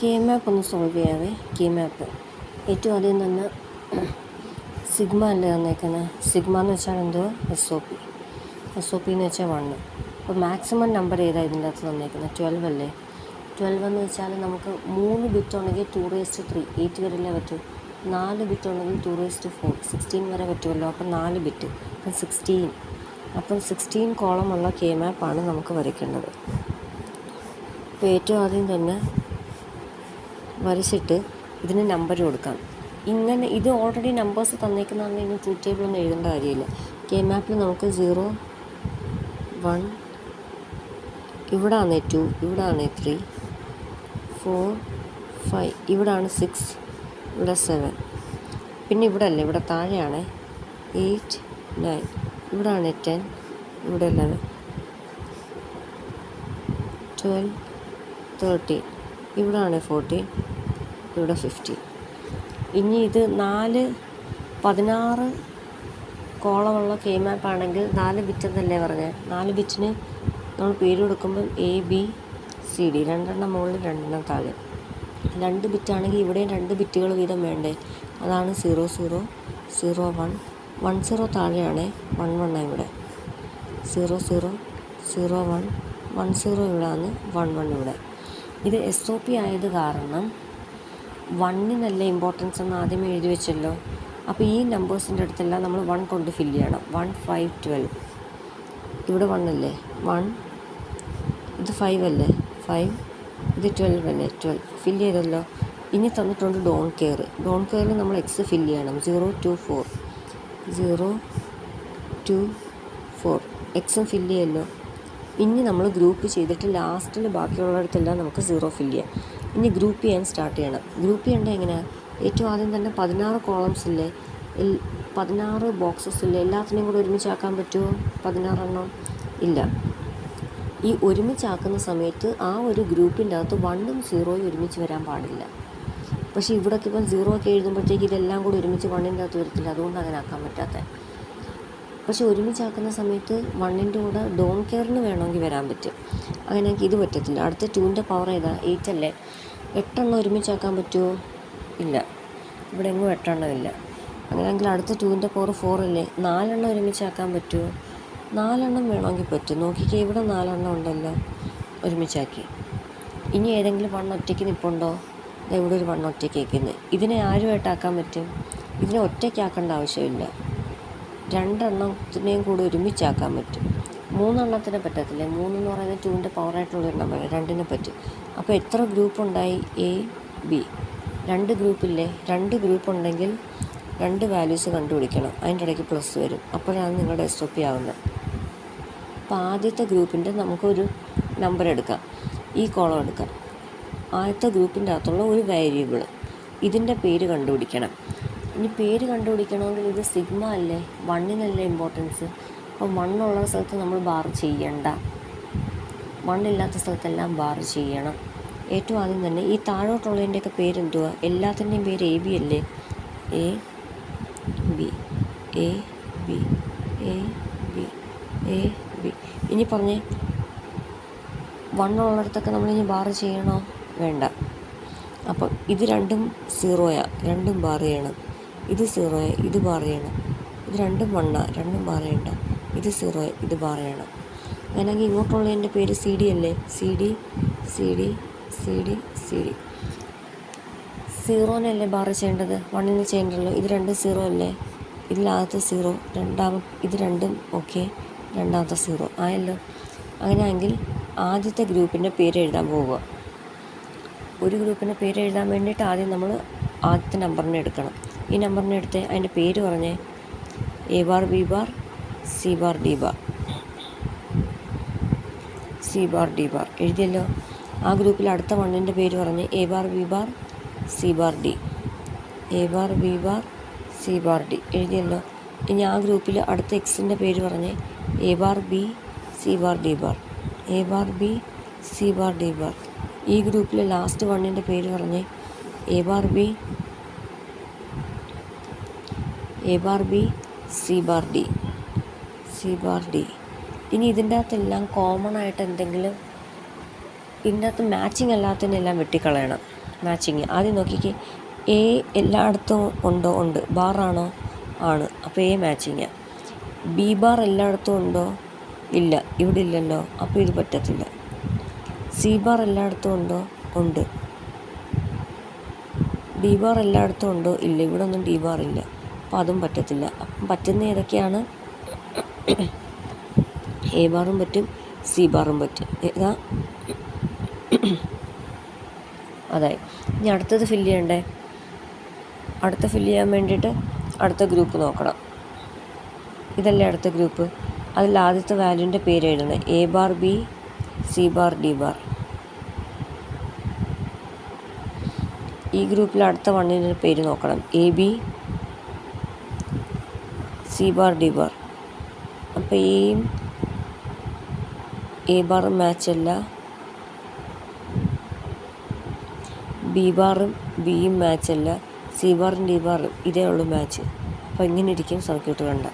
K മാപ്പ് ഒന്ന് solve ചെയ്യാവേ. K മാപ്പ് ഏറ്റവും ആദ്യം തന്നെ സിഗ്മ അല്ലേ തന്നേക്കുന്നത്. സിഗ്മ എന്ന് വെച്ചാൽ എന്തോ SOP എന്ന് വെച്ചാൽ 1. അപ്പോൾ മാക്സിമം നമ്പർ ഏതാണ് ഇതിൻ്റെ അകത്ത് തന്നേക്കുന്നത്? 12 അല്ലേ. 12 എന്ന് വെച്ചാൽ നമുക്ക് 3 ബിറ്റ് ഉണ്ടെങ്കിൽ 2⁻3 8 വരെയല്ലേ പറ്റൂ. 4 ബിറ്റ് ഉണ്ടെങ്കിൽ 2⁻4 16 വരെ പറ്റുമല്ലോ. അപ്പം 4 ബിറ്റ് അപ്പം 16. അപ്പം 16 കോളമുള്ള കെ മാപ്പാണ് നമുക്ക് വരയ്ക്കേണ്ടത്. അപ്പോൾ ഏറ്റവും ആദ്യം തന്നെ വരച്ചിട്ട് ഇതിന് നമ്പർ കൊടുക്കാം. ഇങ്ങനെ ഇത് ഓൾറെഡി നമ്പേഴ്സ് തന്നേക്കുന്നതാണ്. ഇനി ട്രൂത്ത് ടേബിൾ ഒന്നും എഴുതേണ്ട കാര്യമില്ല. കെ മാപ്പിൽ നമുക്ക് 0 1 ഇവിടാണ് 2 ഇവിടാണ് 3 4 5 ഇവിടാണ് 6 ഇവിടെ 7 പിന്നെ ഇവിടെ അല്ലേ ഇവിടെ താഴെയാണ് 8 9 ഇവിടാണ് 10 ഇവിടെ 11 12 13 ഇവിടാണ് 14 ഇവിടെ 15. ഇനി ഇത് 16 കോളമുള്ള കെ മാപ്പ് ആണെങ്കിൽ 4 ബിറ്റ് എന്നല്ലേ പറഞ്ഞത്. 4 ബിറ്റിന് നമ്മൾ പേര് കൊടുക്കുമ്പം ABCD 2 മുകളിൽ 2 താഴെ. 2 ബിറ്റാണെങ്കിൽ ഇവിടെയും 2 ബിറ്റുകൾ വീതം വേണ്ടേ. അതാണ് 0 0 0 1 1 0 താഴെയാണ് 1 1 ഇവിടെ 0 0 0 1 1 0 ഇവിടെയാണ് 1 1 ഇവിടെ. ഇത് SOP ആയത് കാരണം 1-നല്ലേ ഇമ്പോർട്ടൻസ് എന്ന് ആദ്യമേ എഴുതി വെച്ചല്ലോ. അപ്പോൾ ഈ നമ്പേഴ്സിൻ്റെ അടുത്തെല്ലാം നമ്മൾ 1 കൊണ്ട് ഫില്ല് ചെയ്യണം. 1 5 12 ഇവിടെ 1 അല്ലേ 1 ഇത് 5 അല്ലേ 5 ഇത് 12 അല്ലേ 12 ഫില്ല് ചെയ്തല്ലോ. ഇനി തന്നിട്ടുണ്ട് ഡോൺ കെയറിൽ നമ്മൾ X ഫില്ല് ചെയ്യണം. 0 2 4 0 2 4 Xും ഫില്ല് ചെയ്യല്ലോ. ഇനി നമ്മൾ ഗ്രൂപ്പ് ചെയ്തിട്ട് ലാസ്റ്റിൽ ബാക്കിയുള്ളിടത്തെല്ലാം നമുക്ക് 0 ഫില്ല് ചെയ്യാം. ഇനി ഗ്രൂപ്പ് ചെയ്യാൻ സ്റ്റാർട്ട് ചെയ്യണം. ഗ്രൂപ്പ് ചെയ്യേണ്ടത് എങ്ങനെയാണ്? ഏറ്റവും ആദ്യം തന്നെ 16 കോളംസ് ഇല്ലേ 16 ബോക്സസ് ഇല്ലേ എല്ലാത്തിനെയും കൂടെ ഒരുമിച്ചാക്കാൻ പറ്റുമോ? 16 എണ്ണം ഇല്ല. ഈ ഒരുമിച്ചാക്കുന്ന സമയത്ത് ആ ഒരു ഗ്രൂപ്പിൻ്റെ അകത്ത് 1ഉം 0ഉം ഒരുമിച്ച് വരാൻ പാടില്ല. പക്ഷേ ഇവിടേക്ക് ഇപ്പം 0 ഒക്കെ എഴുതുമ്പോഴത്തേക്ക് ഇതെല്ലാം കൂടി ഒരുമിച്ച് 1ൻ്റെ അകത്ത് വരത്തില്ല. അതുകൊണ്ട് അങ്ങനെ ആക്കാൻ പറ്റാത്ത. പക്ഷെ ഒരുമിച്ചാക്കുന്ന സമയത്ത് 1ൻ്റെ കൂടെ ഡോൺ കെയറിന് വേണമെങ്കിൽ വരാൻ പറ്റും. അങ്ങനെയാണെങ്കിൽ ഇത് പറ്റത്തില്ല. അടുത്ത 2ൻ്റെ പവർ ഏതാ 8 അല്ലേ. 8 എണ്ണം ഒരുമിച്ചാക്കാൻ പറ്റുമോ? ഇല്ല. ഇവിടെ എങ്ങും 8 എണ്ണം ഇല്ല. അങ്ങനെയാണെങ്കിൽ അടുത്ത 2ൻ്റെ പവർ 4 അല്ലേ. 4 എണ്ണം ഒരുമിച്ചാക്കാൻ പറ്റുമോ? 4 എണ്ണം വേണമെങ്കിൽ പറ്റും. നോക്കിക്കേ ഇവിടെ 4 എണ്ണം ഉണ്ടല്ലോ ഒരുമിച്ചാക്കി. ഇനി ഏതെങ്കിലും 1 ഒറ്റയ്ക്ക് നിൽപ്പുണ്ടോ? ഇവിടെ ഒരു 1 ഒറ്റയ്ക്ക് വയ്ക്കുന്നത്. ഇതിനെ ആരുമായിട്ടാക്കാൻ പറ്റും? ഇതിനെ ഒറ്റയ്ക്കാക്കേണ്ട ആവശ്യമില്ല. 2 എണ്ണത്തിനെയും കൂടി ഒരുമിച്ചാക്കാൻ പറ്റും. 3 എണ്ണത്തിനെ പറ്റത്തില്ല. 3 എന്ന് പറയുന്നത് 2ൻ്റെ പവറായിട്ടുള്ള ഒരു നമ്പർ. 2നെ പറ്റും. അപ്പോൾ എത്ര ഗ്രൂപ്പ് ഉണ്ടായി? AB 2 ഗ്രൂപ്പില്ലേ. 2 ഗ്രൂപ്പ് ഉണ്ടെങ്കിൽ 2 വാല്യൂസ് കണ്ടുപിടിക്കണം. അതിൻ്റെ ഇടയ്ക്ക് പ്ലസ് വരും. അപ്പോഴാണ് നിങ്ങളുടെ SOP ആവുന്നത്. അപ്പോൾ ആദ്യത്തെ ഗ്രൂപ്പിൻ്റെ നമുക്കൊരു നമ്പർ എടുക്കാം. ഈ കോളം എടുക്കാം. ആദ്യത്തെ ഗ്രൂപ്പിൻ്റെ അകത്തുള്ള ഒരു വേരിയബിൾ ഇതിൻ്റെ പേര് കണ്ടുപിടിക്കണം. ഇനി പേര് കണ്ടുപിടിക്കണമെങ്കിൽ ഇത് സിഗ്മ അല്ലേ 1-നല്ലേ ഇമ്പോർട്ടൻസ്. അപ്പോൾ 1 ഉള്ള സ്ഥലത്ത് നമ്മൾ ബാർ ചെയ്യണ്ട. 1 ഇല്ലാത്ത സ്ഥലത്തെല്ലാം ബാർ ചെയ്യണം. ഏറ്റവും ആദ്യം തന്നെ ഈ താഴോട്ടുള്ളതിൻ്റെയൊക്കെ പേരെന്തുവാ? എല്ലാത്തിൻ്റെയും പേര് AB അല്ലേ. AB AB AB AB. ഇനി പറഞ്ഞേ 1 ഉള്ളിടത്തൊക്കെ നമ്മളിനി ബാർ ചെയ്യണോ? വേണ്ട. അപ്പം ഇത് രണ്ടും 0യാ, രണ്ടും ബാർ ചെയ്യണം. ഇത് 0യാ, ഇത് ബാർ ചെയ്യണം. ഇത് രണ്ടും 1 രണ്ടും ബാർ ചെയ്യണ്ട. ഇത് 0യാ, ഇത് ബാർ ചെയ്യണം. അങ്ങനെയെങ്കിൽ ഇങ്ങോട്ടുള്ളതിൻ്റെ പേര് CD അല്ലേ. CD CD CD CD 0-നല്ലേ ബാർ ചെയ്യേണ്ടത്. 1-ന് ചെയ്യേണ്ടല്ലോ. ഇത് രണ്ടും 0 അല്ലേ. ഇതിലാദ്യത്തെ 0 ഇത് രണ്ടും ഓക്കെ. രണ്ടാമത്തെ 0 ആയല്ലോ. അങ്ങനെയാണെങ്കിൽ ആദ്യത്തെ ഗ്രൂപ്പിൻ്റെ പേര് എഴുതാൻ പോവുക. ഒരു ഗ്രൂപ്പിൻ്റെ പേര് എഴുതാൻ വേണ്ടിയിട്ട് ആദ്യം നമ്മൾ ആദ്യത്തെ നമ്പറിനെ എടുക്കണം. ഈ നമ്പറിനെ എടുത്ത് അതിൻ്റെ പേര് പറഞ്ഞേ A bar B bar C bar D bar C bar D bar എഴുതിയല്ലോ. ആ ഗ്രൂപ്പിൽ അടുത്ത 1ൻ്റെ പേര് പറഞ്ഞ് A bar B bar C bar D A bar B bar C bar D എഴുതിയല്ലോ. ഇനി ആ ഗ്രൂപ്പിൽ അടുത്ത Xൻ്റെ പേര് പറഞ്ഞ് A bar B C bar D bar A bar B C bar D bar. ഈ ഗ്രൂപ്പിൽ ലാസ്റ്റ് 1ൻ്റെ പേര് പറഞ്ഞ് A bar B C bar D C bar D. ഇനി ഇതിൻ്റെ അകത്തെല്ലാം കോമൺ ആയിട്ട് എന്തെങ്കിലും ഇതിൻ്റെ അകത്ത് മാച്ചിങ് അല്ലാത്തതിനെല്ലാം വെട്ടിക്കളയണം. മാച്ചിങ്. ആദ്യം നോക്കിക്കേ, എ എല്ലായിടത്തും ഉണ്ടോ? ഉണ്ട്. ബാറാണോ? ആണ്. അപ്പോൾ എ മാച്ചിങ്. ബി ബാർ എല്ലായിടത്തും ഉണ്ടോ? ഇല്ല. ഇവിടെ ഇല്ലല്ലോ, അപ്പോൾ ഇത് പറ്റത്തില്ല. സി ബാർ എല്ലായിടത്തും ഉണ്ടോ? ഉണ്ട്. ഡി ബാർ എല്ലായിടത്തും ഉണ്ടോ? ഇല്ല. ഇവിടെ ഒന്നും ഡി ബാർ ഇല്ല, അപ്പോൾ അതും പറ്റത്തില്ല. അപ്പം പറ്റുന്ന ഏതൊക്കെയാണ്? എ ബാറും പറ്റും, സി ബാറും പറ്റും. ഏതാ? അതായി. ഇനി അടുത്തത് ഫില്ല് ചെയ്യണ്ടേ? അടുത്ത ഫില്ല് ചെയ്യാൻ വേണ്ടിയിട്ട് അടുത്ത ഗ്രൂപ്പ് നോക്കണം. ഇതല്ലേ അടുത്ത ഗ്രൂപ്പ്. അതിൽ ആദ്യത്തെ വാല്യൂൻ്റെ പേര് എഴുതണം. A bar B, C bar D bar. ഈ ഗ്രൂപ്പിൽ അടുത്ത വണ്ണിൻ്റെ പേര് നോക്കണം. A B, C bar D bar. അപ്പോൾ എയും എ ബാറും മാച്ചല്ല, ബി ബാറും ബിയും മാച്ചല്ല, സി ബാറും ഡി ബാറും ഇതേ ഉള്ളൂ മാച്ച്. അപ്പോൾ ഇങ്ങനെ ഇരിക്കും സർക്യൂട്ട് കണ്ട.